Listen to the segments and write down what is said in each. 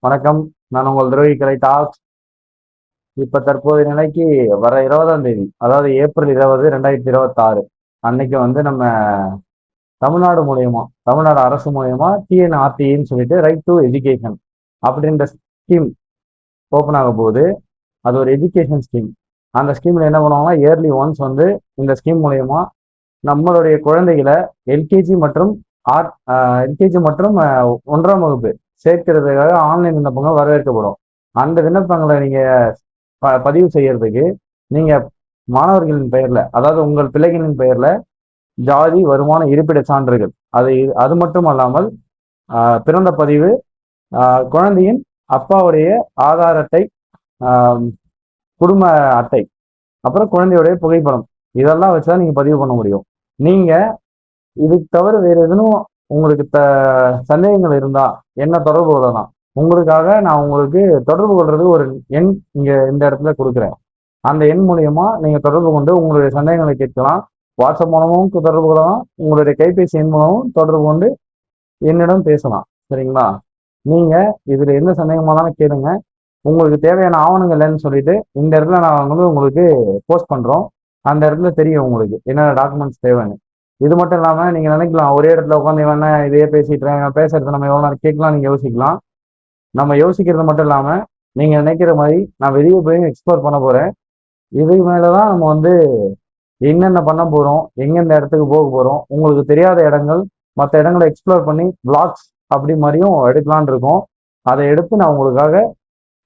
வணக்கம். நான் உங்கள் துரோகி கலை டாக்ஸ். இப்ப தற்போதைய நிலைக்கு வர 20ஆம் தேதி, அதாவது ஏப்ரல் 20, 2026 அன்னைக்கு நம்ம தமிழ்நாடு மூலியமா, தமிழ்நாடு அரசு மூலியமா டிஎன்ஆர்டின்னு சொல்லிட்டு ரைட் டு எஜுகேஷன் அப்படின்ற ஸ்கீம் ஓப்பன் ஆக போகுது. அது ஒரு எஜுகேஷன் ஸ்கீம். அந்த ஸ்கீம்ல என்ன பண்ணுவாங்கன்னா, இயர்லி ஒன்ஸ் இந்த ஸ்கீம் மூலியமா நம்மளுடைய குழந்தைகளை எல்கேஜி மற்றும் எல்கேஜி மற்றும் 1ஆம் வகுப்பு சேர்க்கிறதுக்காக ஆன்லைன் விண்ணப்பங்கள் வரவேற்கப்படும். அந்த விண்ணப்பங்களை நீங்க பதிவு செய்யறதுக்கு நீங்க மாணவர்களின் பெயர்ல, அதாவது உங்கள் பிள்ளைகளின் பெயர்ல ஜாதி, வருமான, இருப்பிட சான்றுகள், அது மட்டும் அல்லாமல் பிறந்த பதிவு, குழந்தையின் அப்பாவுடைய ஆதார் அட்டை, குடும்ப அட்டை, அப்புறம் குழந்தையுடைய புகைப்படம், இதெல்லாம் வச்சுதான் நீங்க பதிவு பண்ண முடியும். நீங்க இதுக்கு தவிர வேற எதுவும் உங்களுக்கு சந்தேகங்கள் இருந்தா என்ன தொடர்பு கொள்ளலாம். உங்களுக்காக நான் உங்களுக்கு தொடர்பு கொள்றதுக்கு ஒரு எண் இங்க இந்த இடத்துல கொடுக்குறேன். அந்த எண் மூலியமா நீங்க தொடர்பு கொண்டு உங்களுடைய சந்தேகங்களை கேட்கலாம். வாட்ஸ்அப் மூலமும் தொடர்பு கொள்ளலாம். உங்களுடைய கைபேசி எண் மூலமும் தொடர்பு கொண்டு என்னிடம் பேசலாம். சரிங்களா? நீங்க இதுல எந்த சந்தேகமானாலும் கேளுங்க. உங்களுக்கு தேவையான ஆவணங்கள் இல்லைன்னு சொல்லிட்டு இந்த இடத்துல நான் உங்களுக்கு போஸ்ட் பண்றோம். அந்த இடத்துல தெரியும் உங்களுக்கு என்னென்ன டாக்குமெண்ட்ஸ் தேவைன்னு. இது மட்டும் இல்லாம நீங்க நினைக்கலாம், ஒரே இடத்துல உட்காந்து வேணா இதையே பேசிட்டு பேசுறது நம்ம எவ்வளவு நேரம் கேட்கலாம் நீங்க யோசிக்கலாம். நம்ம யோசிக்கிறது மட்டும் இல்லாம நீங்க நினைக்கிற மாதிரி நான் வெளியே போய் எக்ஸ்ப்ளோர் பண்ண போறேன். இது மேலதான் நம்ம என்னென்ன பண்ண போறோம், எங்கெந்த இடத்துக்கு போக போறோம், உங்களுக்கு தெரியாத இடங்கள், மற்ற இடங்களை எக்ஸ்ப்ளோர் பண்ணி பிளாக்ஸ் அப்படி மாதிரியும் எடுக்கலான் இருக்கோம். அதை எடுத்து நான் உங்களுக்காக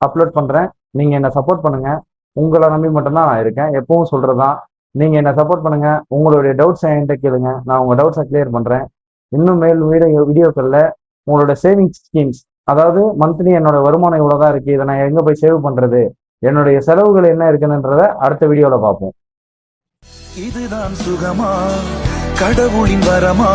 அப்லோட் பண்றேன். நீங்க என்ன சப்போர்ட் பண்ணுங்க. உங்களை நம்பி மட்டும்தான் நான் இருக்கேன். எப்பவும் சொல்றதுதான், நீங்க என்ன சப்போர்ட் பண்ணுங்க. உங்களுடைய டவுட்ஸ் என்கிட்ட கேளுங்க. நான் உங்க டவுட்ஸை கிளியர் பண்றேன். இன்னும் மேல் வீடியோக்கள்ல உங்களோட சேவிங்ஸ் ஸ்கீம்ஸ், அதாவது மந்த்லி என்னோட வருமானம் இவ்வளவுதான் இருக்கு, இதை நான் எங்க போய் சேவ் பண்றது, என்னுடைய செலவுகள் என்ன இருக்குன்றத அடுத்த வீடியோல பார்ப்போம். இதுதான் சுகமா, கடவுளின் வரமா?